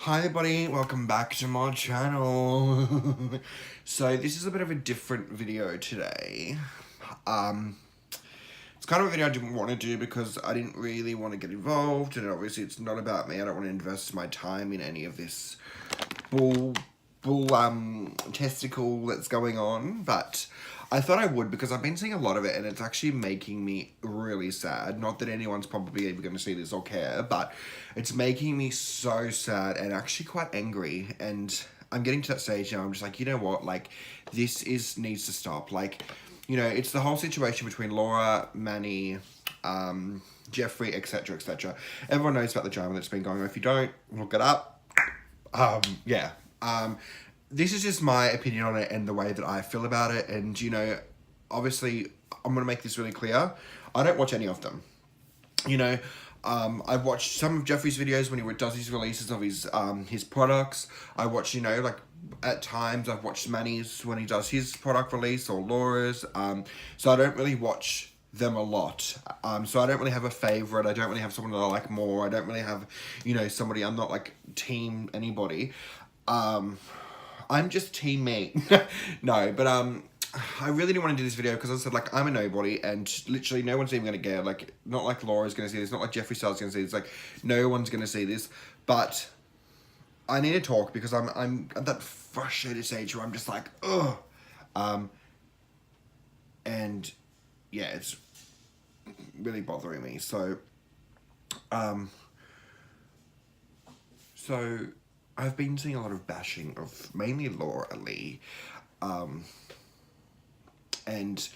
Hi everybody, welcome back to my channel. So this is a bit of a different video today. It's kind of a video I didn't want to do because I didn't really want to get involved, and obviously it's not about me. I don't want to invest my time in any of this bull testicle that's going on, but I thought I would because I've been seeing a lot of it and it's actually making me really sad. Not that anyone's probably even going to see this or care, but it's making me so sad and actually quite angry. And I'm getting to that stage now. I'm just like, you know what? Like, this needs to stop. Like, you know, it's the whole situation between Laura, Manny, Jeffrey, etc., etc. Everyone knows about the drama that's been going on. If you don't, look it up. Yeah. This is just my opinion on it and the way that I feel about it. And, you know, obviously, I'm going to make this really clear. I don't watch any of them. You know, I've watched some of Jeffrey's videos when he does his releases of his products. I watch, you know, like, at times I've watched Manny's when he does his product release or Laura's. So I don't really watch them a lot. So I don't really have a favorite. I don't really have someone that I like more. I don't really have, you know, somebody. I'm not like team anybody. I'm just team me. No, but I really didn't want to do this video because I said, like, I'm a nobody and literally no one's even going to care. Like, not like Laura's going to see this, not like Jeffree Star's going to see this. Like, no one's going to see this. But I need to talk because I'm at that frustrated stage where I'm just like, ugh. And yeah, it's really bothering me. So I've been seeing a lot of bashing of mainly Laura Lee. And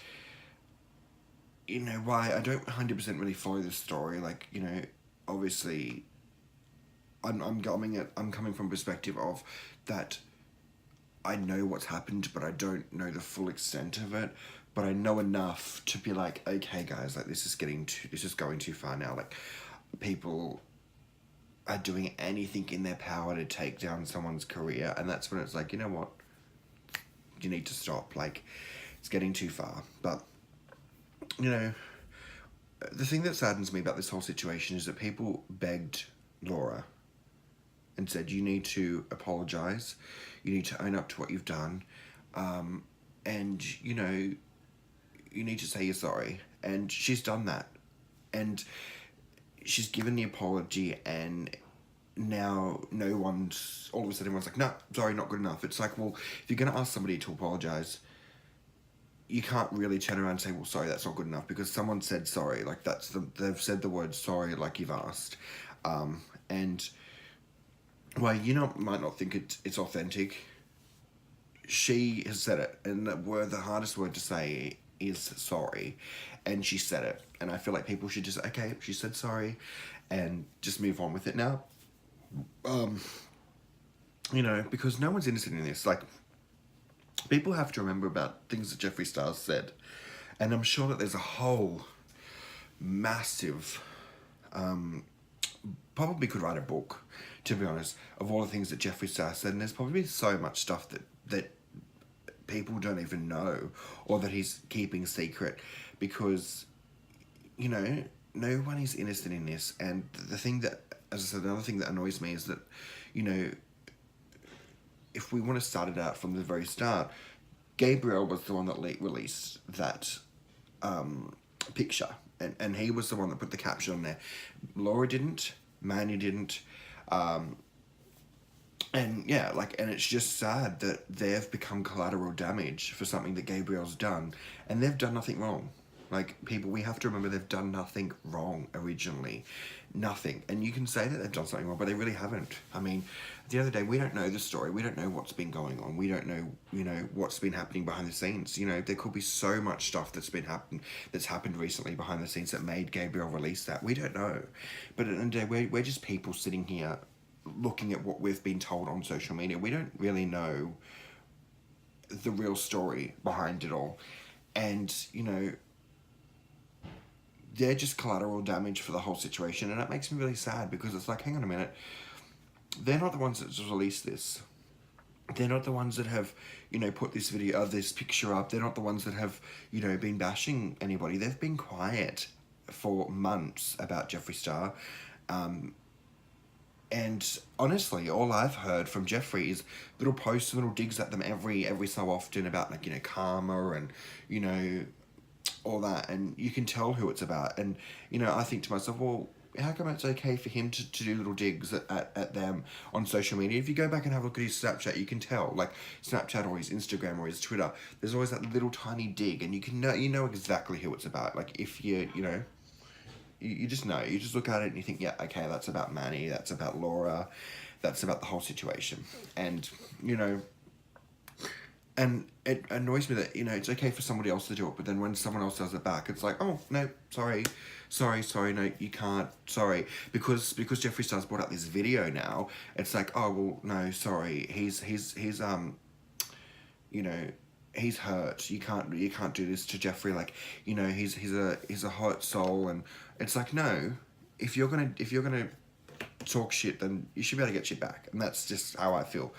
you know why I don't 100% really follow this story. Like, you know, obviously I'm coming from a perspective of that I know what's happened, but I don't know the full extent of it. But I know enough to be like, okay, guys, like this is going too far now. Like, people are doing anything in their power to take down someone's career, and that's when it's like, you know what, you need to stop. Like, it's getting too far. But you know, the thing that saddens me about this whole situation is that people begged Laura and said, you need to apologize, you need to own up to what you've done, and you know, you need to say you're sorry. And she's done that, and she's given the apology, and now no one's, all of a sudden everyone's like, no, sorry, not good enough. It's like, well, if you're going to ask somebody to apologize, you can't really turn around and say, well, sorry, that's not good enough, because someone said sorry. Like, they've said the word sorry like you've asked. And well, you know, might not think it's authentic. She has said it, and the hardest word to say is sorry, and she said it. And I feel like people should just, okay, she said sorry, and just move on with it now. You know, because no one's innocent in this. Like, people have to remember about things that Jeffree Star said, and I'm sure that there's a whole massive, probably could write a book, to be honest, of all the things that Jeffree Star said, and there's probably so much stuff that people don't even know, or that he's keeping secret, because, you know, no one is innocent in this. And the thing that, as I said, another thing that annoys me is that, you know, if we want to start it out from the very start, Gabriel was the one that released that picture, and he was the one that put the caption on there. Laura didn't, Manny didn't, and yeah, like, and it's just sad that they've become collateral damage for something that Gabriel's done, and they've done nothing wrong. Like, people, we have to remember they've done nothing wrong originally. Nothing. And you can say that they've done something wrong, but they really haven't. I mean, at the end of the day, we don't know the story. We don't know what's been going on. We don't know, you know, what's been happening behind the scenes. You know, there could be so much stuff that's happened recently behind the scenes that made Gabriel release that. We don't know. But at the end of the day, we're just people sitting here looking at what we've been told on social media. We don't really know the real story behind it all. And, you know, they're just collateral damage for the whole situation, and that makes me really sad, because it's like, hang on a minute, they're not the ones that just released this. They're not the ones that have, you know, put this video of this picture up. They're not the ones that have, you know, been bashing anybody. They've been quiet for months about Jeffree Star. And honestly, all I've heard from Jeffree is little posts and little digs at them every so often about, like, you know, karma and, you know, all that, and you can tell who it's about. And, you know, I think to myself, well, how come it's okay for him to do little digs at them on social media? If you go back and have a look at his Snapchat, you can tell, like, Snapchat or his Instagram or his Twitter, there's always that little tiny dig, and you know exactly who it's about. Like, if you know, you just know. You just look at it and you think, yeah, okay, that's about Manny, that's about Laura, that's about the whole situation. And, you know, and it annoys me that, you know, it's okay for somebody else to do it, but then when someone else does it back, it's like, oh, no, sorry, no, you can't, sorry. Because Jeffree Star's brought out this video now, it's like, oh, well, no, sorry, he's you know, he's hurt. You can't do this to Jeffree. Like, you know, he's a hurt soul. And it's like, no, if you're gonna talk shit, then you should be able to get shit back. And that's just how I feel.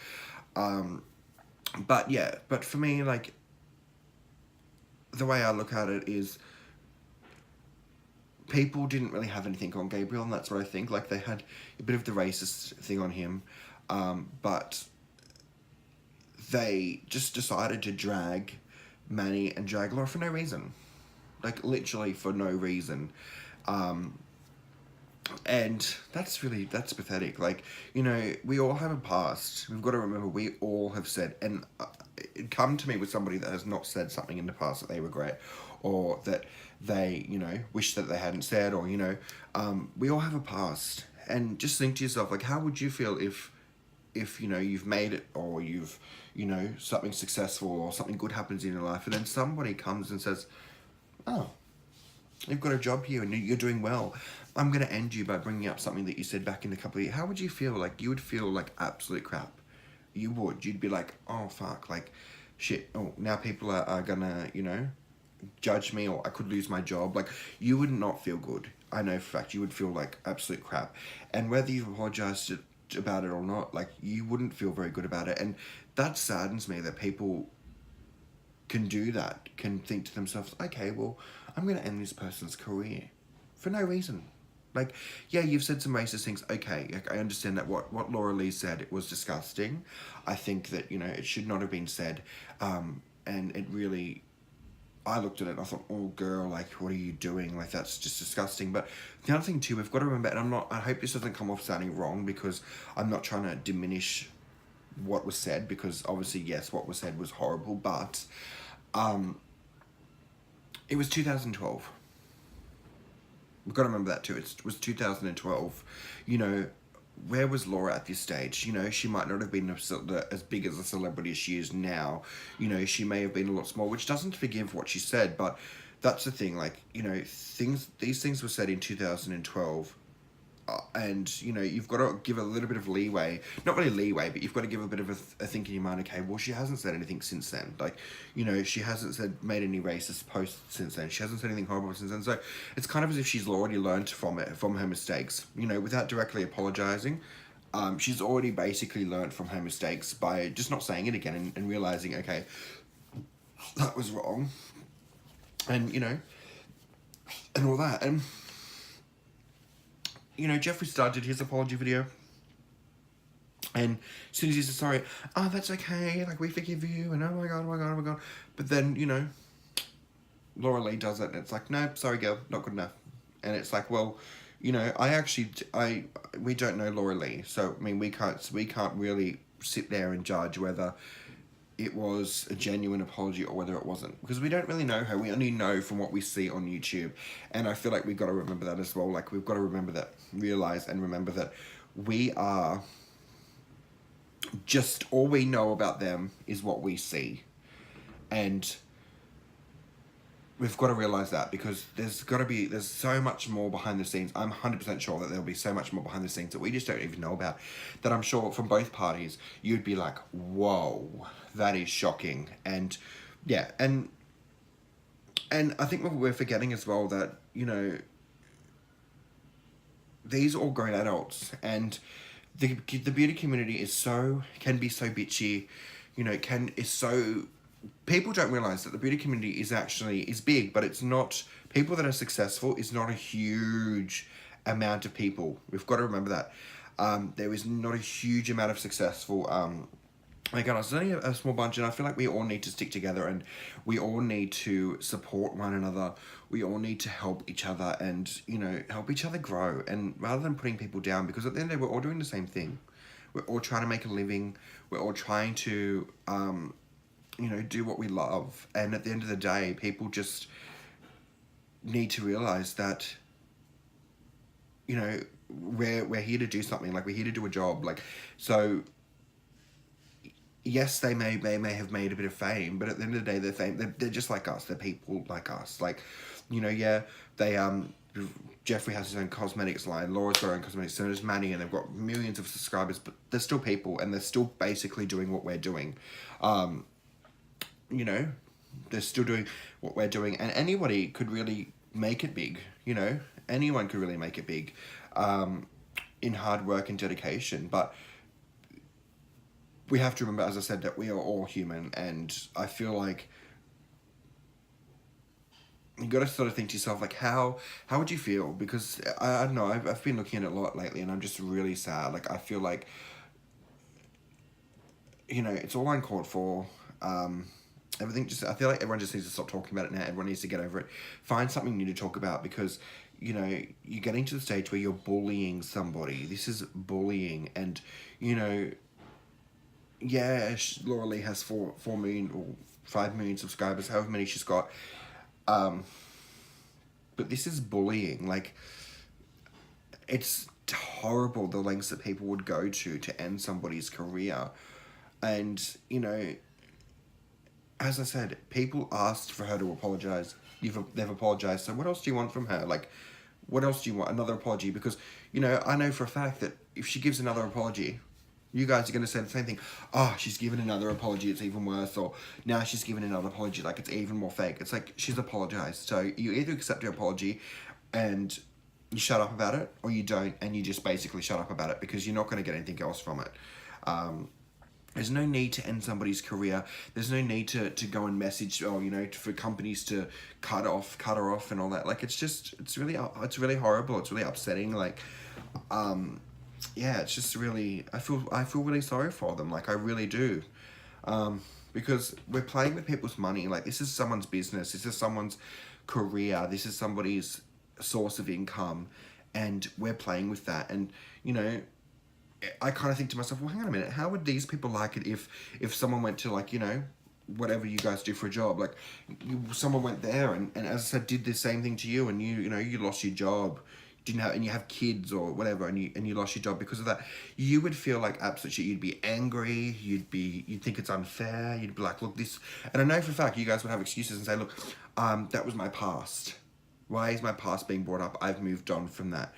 But yeah, but for me, like, the way I look at it is, people didn't really have anything on Gabriel, and that's what I think. Like, they had a bit of the racist thing on him, but they just decided to drag Manny and drag Laura for no reason. Like, literally for no reason. And that's pathetic. Like, you know, we all have a past. We've got to remember, we all have said, and come to me with somebody that has not said something in the past that they regret, or that they, you know, wish that they hadn't said, or, you know, we all have a past. And just think to yourself, like, how would you feel if you know, you've made it, or you've, you know, something successful or something good happens in your life, and then somebody comes and says, oh, you've got a job here and you're doing well, I'm going to end you by bringing up something that you said back in a couple of years. How would you feel? Like, you would feel like absolute crap. You would. You'd be like, oh, fuck, like, shit, oh, now people are gonna, you know, judge me, or I could lose my job. Like, you would not feel good. I know for a fact you would feel like absolute crap. And whether you've apologized about it or not, like, you wouldn't feel very good about it. And that saddens me, that people can do that, can think to themselves, okay, well, I'm going to end this person's career for no reason. Like, yeah, you've said some racist things, okay, I understand that what Laura Lee said, it was disgusting. I think that, you know, it should not have been said, and it really, I looked at it and I thought, oh, girl, like, what are you doing? Like, that's just disgusting. But the other thing, too, we've got to remember, and I hope this doesn't come off sounding wrong, because I'm not trying to diminish what was said, because obviously, yes, what was said was horrible, but it was 2012. We've got to remember that too. It was 2012. You know, where was Laura at this stage? You know, she might not have been as big as a celebrity as she is now. You know, she may have been a lot smaller, which doesn't forgive what she said, but that's the thing. Like, you know, these things were said in 2012. And, you know, you've got to give a little bit of leeway. Not really leeway, but you've got to give a bit of a think in your mind, okay, well, she hasn't said anything since then. Like, you know, she hasn't made any racist posts since then. She hasn't said anything horrible since then. So it's kind of as if she's already learned from her mistakes, you know, without directly apologizing. She's already basically learned from her mistakes by just not saying it again, and realizing, okay, that was wrong. And, you know, and all that. And, you know, Jeffree Star did his apology video, and as soon as he said sorry, oh, that's okay, like, we forgive you, and oh my god, oh my god, oh my god. But then, you know, Laura Lee does it, and it's like, no, sorry girl, not good enough. And it's like, well, you know, we don't know Laura Lee, so, I mean, we can't really sit there and judge whether it was a genuine apology or whether it wasn't, because we don't really know her. We only know from what we see on YouTube. And I feel like we've got to remember that as well. Like, we've got to remember that, realize and remember that we are just, all we know about them is what we see. And we've got to realize that, because there's so much more behind the scenes. I'm 100% sure that there'll be so much more behind the scenes that we just don't even know about, that I'm sure from both parties you'd be like, whoa, that is shocking. And yeah, and I think what we're forgetting as well, that, you know, these are all grown adults, and the beauty community can be so bitchy, you know, people don't realize that the beauty community is big, but it's not, people that are successful is not a huge amount of people. We've got to remember that. There is not a huge amount of successful again, it's only a small bunch, and I feel like we all need to stick together, and we all need to support one another. We all need to help each other, and help each other grow. And rather than putting people down, because at the end of the day, we're all doing the same thing. We're all trying to make a living. We're all trying to, do what we love. And at the end of the day, people just need to realize that, we're here to do something. Like, we're here to do a job. Like, so yes, they may have made a bit of fame, but at the end of the day, they're just like us. They're people like us. Like, yeah, they Jeffrey has his own cosmetics line. Laura's got her own cosmetics. So does Manny, and they've got millions of subscribers. But they're still people, and they're still basically doing what we're doing. They're still doing what we're doing, and anybody could really make it big. Anyone could really make it big, in hard work and dedication. But we have to remember, as I said, that we are all human, and I feel like you got to sort of think to yourself, like, how would you feel? Because I don't know, I've been looking at it a lot lately, and I'm just really sad. Like, I feel like, it's all uncalled for. Everything I feel like everyone just needs to stop talking about it now. Everyone needs to get over it. Find something new to talk about, because, you're getting to the stage where you're bullying somebody. This is bullying, and, yeah, Laura Lee has 4 million or 5 million subscribers, however many she's got. But this is bullying. Like, it's horrible the lengths that people would go to end somebody's career. And, as I said, people asked for her to apologize. They've apologized. So what else do you want from her? Like, what else do you want? Another apology? Because, I know for a fact that if she gives another apology, you guys are going to say the same thing. Oh, she's given another apology, it's even worse. Or now she's given another apology, like it's even more fake. It's like, she's apologized. So you either accept her apology and you shut up about it, or you don't, and you just basically shut up about it, because you're not going to get anything else from it. There's no need to end somebody's career. There's no need to go and message, for companies to cut her off and all that. Like, it's really horrible. It's really upsetting. Like, yeah, it's just really, I feel really sorry for them. Like, I really do. Because we're playing with people's money. Like, this is someone's business. This is someone's career. This is somebody's source of income. And we're playing with that. And, I kind of think to myself, well, hang on a minute. How would these people like it if someone went to, like, whatever you guys do for a job, like, someone went there and as I said, did the same thing to you, and you lost your job, and you have kids or whatever, and you lost your job because of that, you would feel like absolutely, you'd be angry, you'd think it's unfair, you'd be like, look, this, and I know for a fact you guys would have excuses and say, look, that was my past. Why is my past being brought up? I've moved on from that.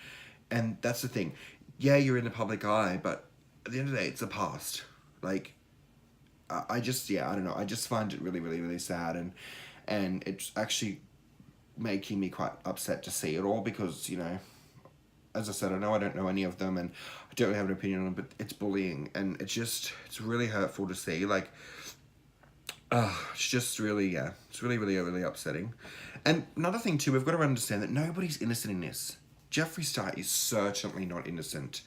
And that's the thing. Yeah, you're in the public eye, but at the end of the day, it's the past. Like, I don't know. I just find it really, really, really sad, and it's actually making me quite upset to see it all, because, as I said, I don't know any of them, and I don't really have an opinion on them, but it's bullying, and it's really hurtful to see. Like, it's just really, yeah, it's really, really, really upsetting. And another thing too, we've got to understand that nobody's innocent in this. Jeffree Star is certainly not innocent.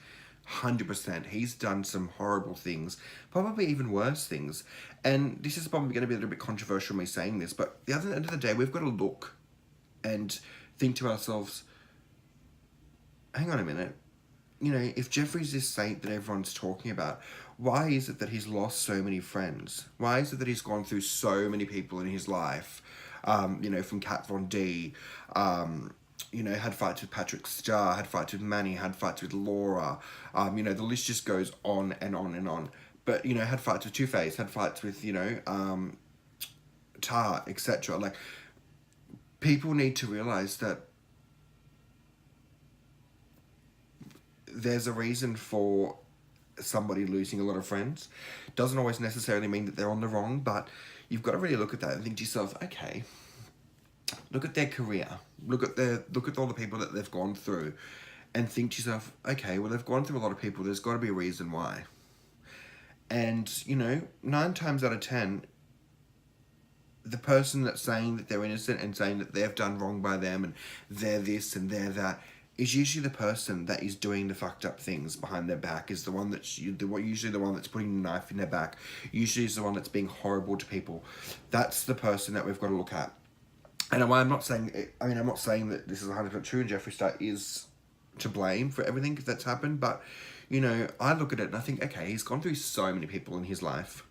100%. He's done some horrible things, probably even worse things. And this is probably going to be a little bit controversial, me saying this, but at the other end of the day, we've got to look and think to ourselves, hang on a minute. If Jeffree's this saint that everyone's talking about, why is it that he's lost so many friends? Why is it that he's gone through so many people in his life? From Kat Von D, had fights with Patrick Starr, had fights with Manny, had fights with Laura. The list just goes on and on and on. But, had fights with Two-Face, had fights with, Tart, etc. Like, people need to realize that there's a reason for somebody losing a lot of friends. Doesn't always necessarily mean that they're on the wrong, but you've got to really look at that and think to yourself, okay, look at their career, look at all the people that they've gone through, and think to yourself, okay, well, they've gone through a lot of people, there's got to be a reason why. And 9 times out of 10, the person that's saying that they're innocent and saying that they've done wrong by them and they're this and they're that, is usually the person that is doing the fucked up things behind their back, is the one that's usually the one that's putting the knife in their back, usually is the one that's being horrible to people. That's the person that we've got to look at. And I'm not saying that this is 100% true and Jeffree Star is to blame for everything that's happened, but, you know, I look at it and I think, okay, he's gone through so many people in his life,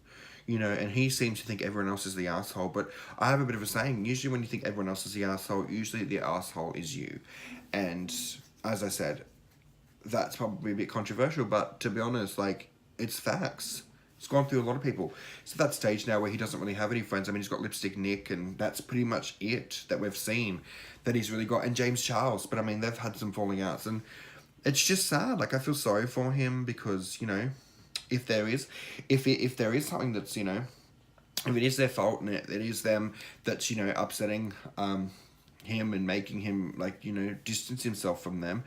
you know, and he seems to think everyone else is the asshole. But I have a bit of a saying, usually when you think everyone else is the asshole, usually the asshole is you. And as I said, that's probably a bit controversial, but to be honest, like, it's facts. It's gone through a lot of people. It's at that stage now where he doesn't really have any friends. I mean, he's got Lipstick Nick, and that's pretty much it that we've seen that he's really got. And James Charles, but I mean, they've had some falling outs, and it's just sad. Like, I feel sorry for him because, you know, if there is something that's, you know, if it is their fault and it is them that's, you know, upsetting him and making him, like, you know, distance himself from them,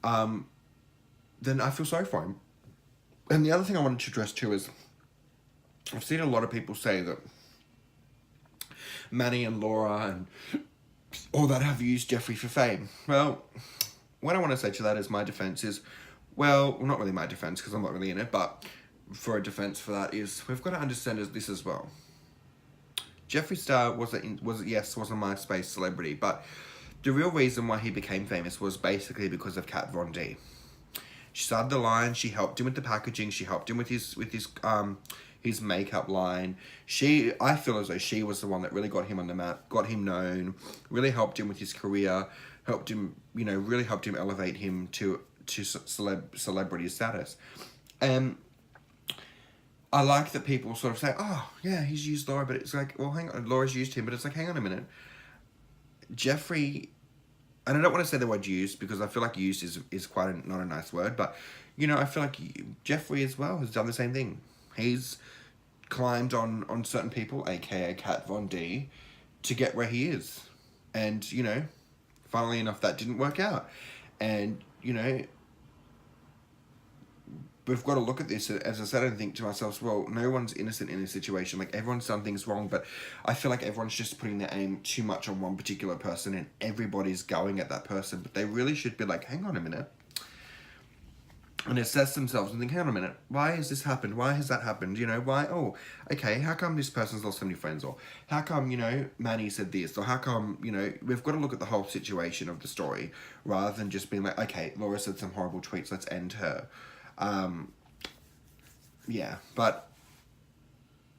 then I feel sorry for him. And the other thing I wanted to address too is, I've seen a lot of people say that Manny and Laura and all that have used Jeffree for fame. Well, what I want to say to that is my defense is, well, not really my defense because I'm not really in it, but for a defense for that is, we've got to understand this as well. Jeffree Star was a MySpace celebrity, but the real reason why he became famous was basically because of Kat Von D. She started the line, she helped him with the packaging, she helped him with his makeup line. I feel as though she was the one that really got him on the map, got him known, really helped him with his career, helped him, you know, really helped him elevate him to celebrity status. And I like that people sort of say, oh, yeah, he's used Laura, but it's like, well, hang on, Laura's used him, but it's like, hang on a minute. Jeffree, and I don't want to say the word used because I feel like used is quite not a nice word, but, you know, I feel like Jeffree as well has done the same thing. He's climbed on certain people, aka Kat Von D, to get where he is. And, you know, funnily enough, that didn't work out. And, you know, we've got to look at this, as I said, and think to ourselves, well, no one's innocent in this situation. Like, everyone's done things wrong, but I feel like everyone's just putting their aim too much on one particular person and everybody's going at that person. But they really should be like, hang on a minute. And assess themselves and think, hang on a minute, why has this happened? Why has that happened? You know, why? Oh, okay, how come this person's lost so many friends? Or how come, you know, Manny said this? Or how come, you know, we've got to look at the whole situation of the story rather than just being like, okay, Laura said some horrible tweets, let's end her. Yeah, but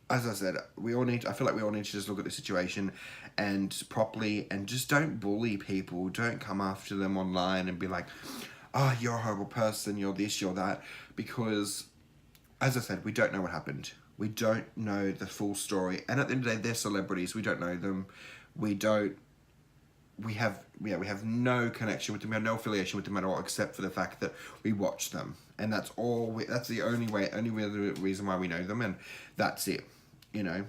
as I said, I feel like we all need to just look at the situation and properly, and just don't bully people. Don't come after them online and be like, oh, you're a horrible person, you're this, you're that, because, as I said, we don't know what happened. We don't know the full story, and at the end of the day, they're celebrities, we don't know them, we have no connection with them, we have no affiliation with them at all, except for the fact that we watch them, and that's the only reason why we know them, and that's it, you know.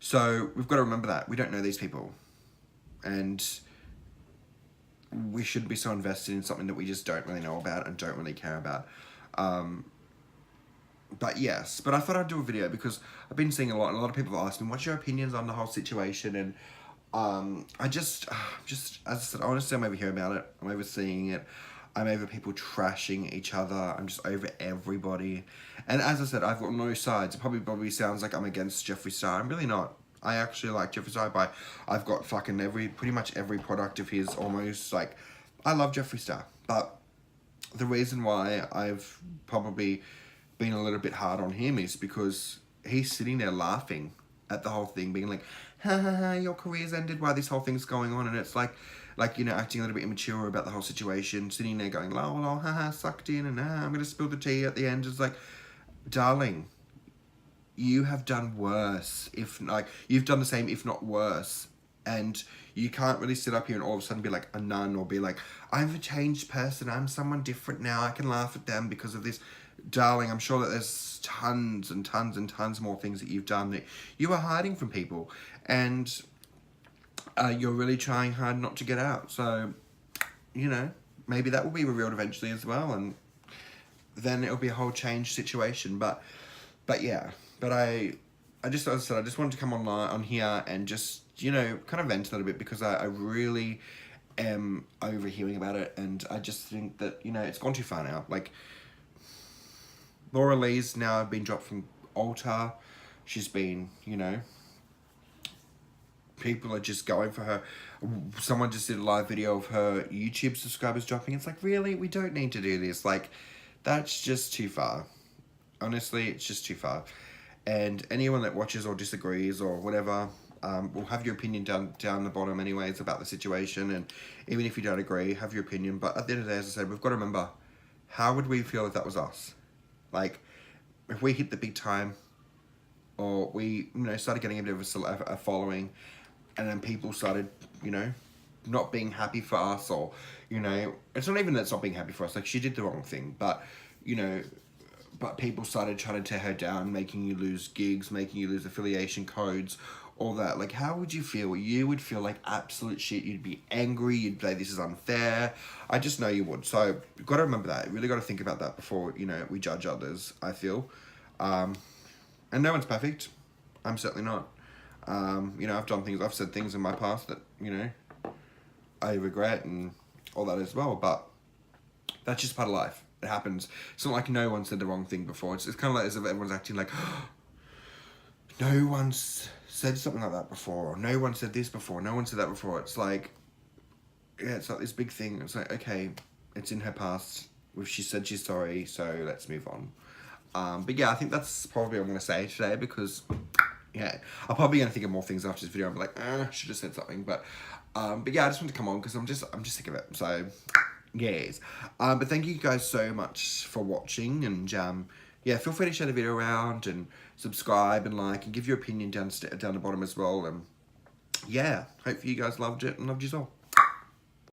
So, we've got to remember that, we don't know these people, and we shouldn't be so invested in something that we just don't really know about and don't really care about. But I thought I'd do a video because I've been seeing a lot of people ask me, what's your opinions on the whole situation? And I just, as I said, honestly, I'm over here about it. I'm overseeing it. I'm over people trashing each other. I'm just over everybody. And as I said, I've got no sides. It probably sounds like I'm against Jeffree Star. I'm really not. I actually like Jeffree Star. I've got fucking pretty much every product of his almost, like, I love Jeffree Star. But the reason why I've probably been a little bit hard on him is because he's sitting there laughing at the whole thing, being like, ha ha ha, your career's ended while this whole thing's going on, and it's like, you know, acting a little bit immature about the whole situation, sitting there going, lol, lol, ha ha, sucked in, and I'm gonna spill the tea at the end. It's like, darling, you have done worse, you've done the same, if not worse, and you can't really sit up here and all of a sudden be like a nun, or be like, I'm a changed person, I'm someone different now, I can laugh at them because of this. Darling, I'm sure that there's tons and tons and tons more things that you've done that you are hiding from people, and you're really trying hard not to get out. So, you know, maybe that will be revealed eventually as well, and then it'll be a whole changed situation. But yeah, but I just, as I said, I just wanted to come on here and just, you know, kind of vent a little bit, because I really am overhearing about it, and I just think that, you know, it's gone too far now. Like, Laura Lee's now been dropped from Altar. She's been, you know, people are just going for her. Someone just did a live video of her YouTube subscribers dropping. It's like, really? We don't need to do this. Like, that's just too far. Honestly, it's just too far. And anyone that watches or disagrees or whatever, will have your opinion down the bottom anyways about the situation. And even if you don't agree, have your opinion. But at the end of the day, as I said, we've got to remember, how would we feel if that was us? Like, if we hit the big time, or we, you know, started getting a bit of a following, and then people started, you know, not being happy for us, or, you know, it's not even that it's not being happy for us, like, she did the wrong thing, but, you know, but people started trying to tear her down, making you lose gigs, making you lose affiliation codes, all that. Like, how would you feel? You would feel like absolute shit. You'd be angry. You'd say, this is unfair. I just know you would. So, you've got to remember that. You really got to think about that before, you know, we judge others, I feel. And no one's perfect. I'm certainly not. You know, I've said things in my past that, you know, I regret and all that as well, but that's just part of life. It happens. It's not like no one said the wrong thing before. It's kind of like as if everyone's acting like, no one's said something like that before, or no one said this before, no one said that before. It's like, yeah, it's like this big thing. It's like, okay, it's in her past. She said she's sorry, so let's move on. But yeah, I think that's probably what I'm going to say today, because, yeah, I'm probably going to think of more things after this video. I'm like, I should have said something. But yeah, I just want to come on because I'm just sick of it. So, yes. But thank you guys so much for watching. And, yeah, feel free to share the video around and subscribe and like and give your opinion down the bottom as well. And, yeah, hopefully you guys loved it and loved you all.